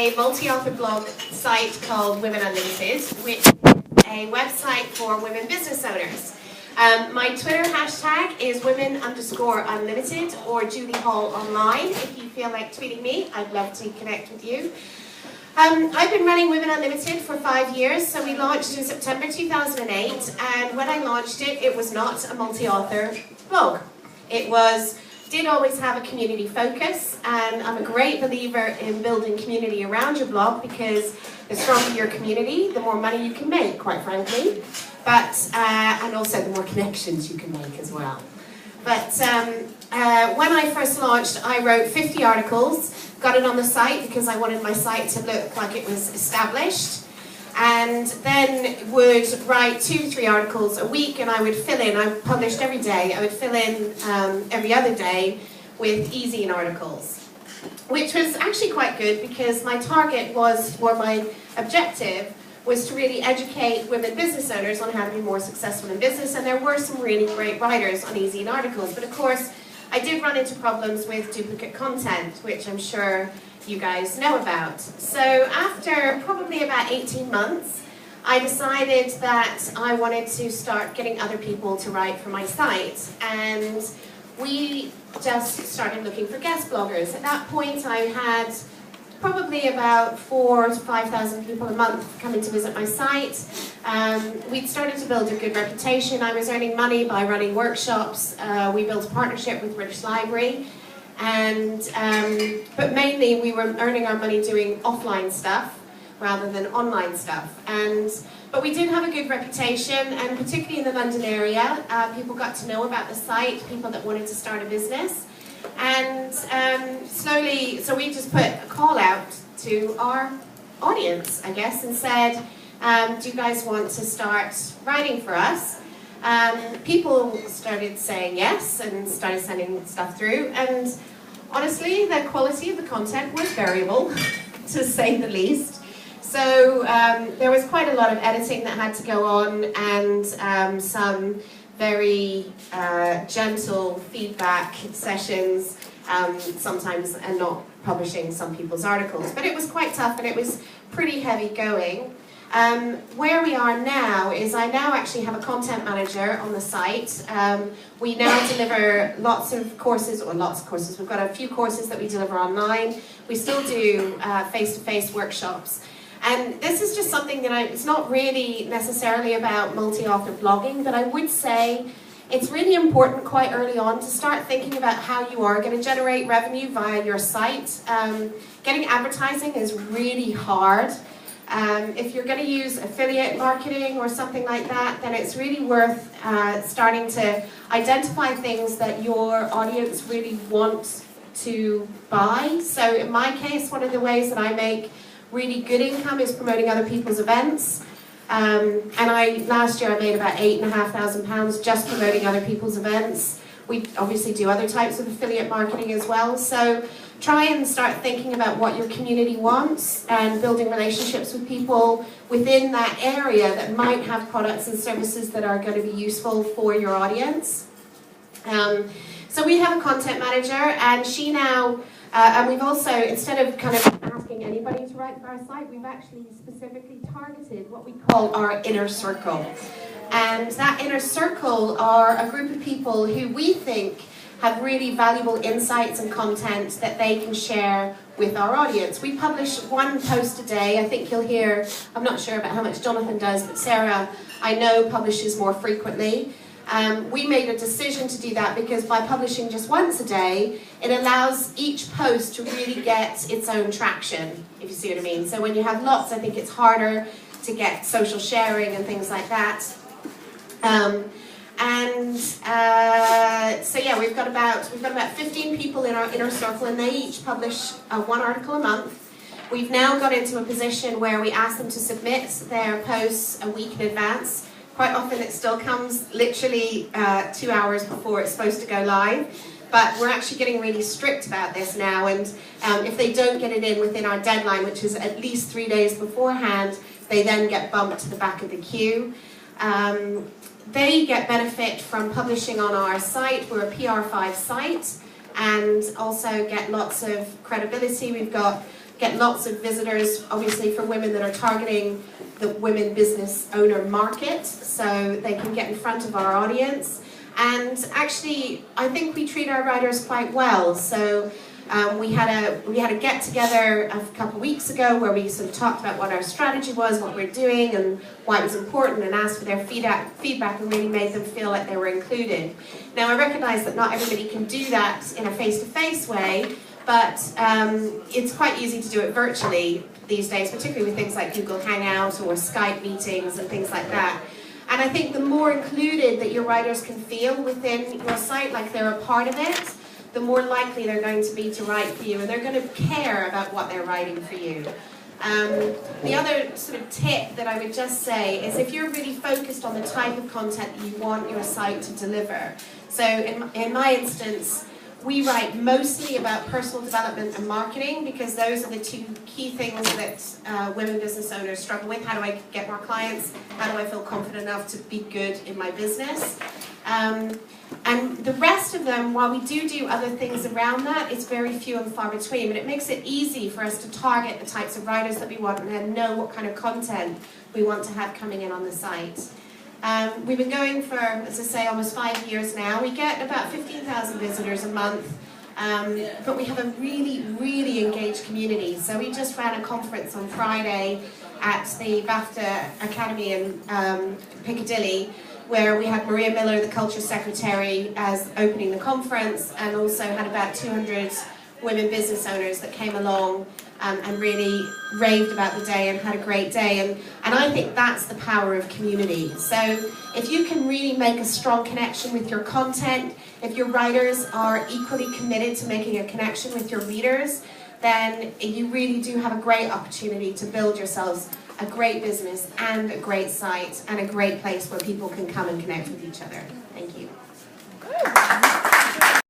a multi-author blog site called Women Unlimited, which is a website for women business owners. My Twitter hashtag is women_unlimited or Julie Hall online. If you feel like tweeting me, I'd love to connect with you. I've been running Women Unlimited for 5 years, so we launched in September 2008, and when I launched it, it was not a multi-author blog. It did always have a community focus, and I'm a great believer in building community around your blog because the stronger your community, the more money you can make, quite frankly, and also the more connections you can make as well. But when I first launched, I wrote 50 articles, got it on the site because I wanted my site to look like it was established, and then would write 2 to 3 articles a week, and I would fill in. I published every day. I would fill in every other day with e-zine articles, which was actually quite good because my target was, or my objective, was to really educate women business owners on how to be more successful in business, and there were some really great writers on e-zine articles, but of course I did run into problems with duplicate content, which I'm sure you guys know about. So after probably about 18 months, I decided that I wanted to start getting other people to write for my site, and we just started looking for guest bloggers. At that point I had probably about 4,000 to 5,000 people a month coming to visit my site. We'd started to build a good reputation. I was earning money by running workshops. We built a partnership with British Library, but mainly we were earning our money doing offline stuff rather than online stuff. But we did have a good reputation, and particularly in the London area, people got to know about the site, people that wanted to start a business. And slowly, so we just put a call out to our audience, I guess, and said, do you guys want to start writing for us? People started saying yes and started sending stuff through, and honestly the quality of the content was variable, to say the least. So there was quite a lot of editing that had to go on, and some very gentle feedback sessions, sometimes, and not publishing some people's articles. But it was quite tough, and it was pretty heavy going. Where we are now is I now actually have a content manager on the site. We now deliver lots of courses, we've got a few courses that we deliver online. We still do face-to-face workshops. And this is just something that it's not really necessarily about multi-author blogging, but I would say it's really important quite early on to start thinking about how you are going to generate revenue via your site. Getting advertising is really hard. If you're going to use affiliate marketing or something like that, then it's really worth starting to identify things that your audience really wants to buy. So in my case, one of the ways that I make really good income is promoting other people's events. And last year I made about £8,500 just promoting other people's events. We obviously do other types of affiliate marketing as well. So try and start thinking about what your community wants and building relationships with people within that area that might have products and services that are going to be useful for your audience. So we have a content manager, and she now, and we've also, instead of kind of asking anybody to write for our site, we've actually specifically targeted what we call our inner circle. And that inner circle are a group of people who we think have really valuable insights and content that they can share with our audience. We publish 1 post a day. I think you'll hear, I'm not sure about how much Jonathan does, but Sarah, I know, publishes more frequently. We made a decision to do that because by publishing just once a day, it allows each post to really get its own traction, if you see what I mean. So when you have lots, I think it's harder to get social sharing and things like that. So yeah, we've got about 15 people in our inner circle, and they each publish 1 article a month. We've now got into a position where we ask them to submit their posts a week in advance. Quite often it still comes literally 2 hours before it's supposed to go live. But we're actually getting really strict about this now, and if they don't get it in within our deadline, which is at least 3 days beforehand, they then get bumped to the back of the queue. They get benefit from publishing on our site. We're a PR5 site, and also get lots of credibility. We've got get lots of visitors, obviously for women that are targeting the women business owner market, so they can get in front of our audience. And actually, I think we treat our writers quite well. So we had a get together a couple of weeks ago where we sort of talked about what our strategy was, what we're doing, and why it was important, and asked for their feedback, and really made them feel like they were included. Now, I recognise that not everybody can do that in a face-to-face way, but it's quite easy to do it virtually these days, particularly with things like Google Hangout or Skype meetings and things like that. And I think the more included that your writers can feel within your site, like they're a part of it, the more likely they're going to be to write for you, and they're going to care about what they're writing for you. The other sort of tip that I would just say is if you're really focused on the type of content that you want your site to deliver. So in my instance, we write mostly about personal development and marketing, because those are the two key things that women business owners struggle with. How do I get more clients? How do I feel confident enough to be good in my business? And the rest of them, while we do other things around that, it's very few and far between. But it makes it easy for us to target the types of writers that we want and then know what kind of content we want to have coming in on the site. We've been going for, as I say, almost 5 years now. We get about 15,000 visitors a month, but we have a really engaged community. So we just ran a conference on Friday at the BAFTA Academy in Piccadilly, where we had Maria Miller, the Culture Secretary, as opening the conference, and also had about 200 women business owners that came along and really raved about the day and had a great day. And I think that's the power of community. So if you can really make a strong connection with your content, if your writers are equally committed to making a connection with your readers, then you really do have a great opportunity to build yourselves a great business and a great site and a great place where people can come and connect with each other. Thank you.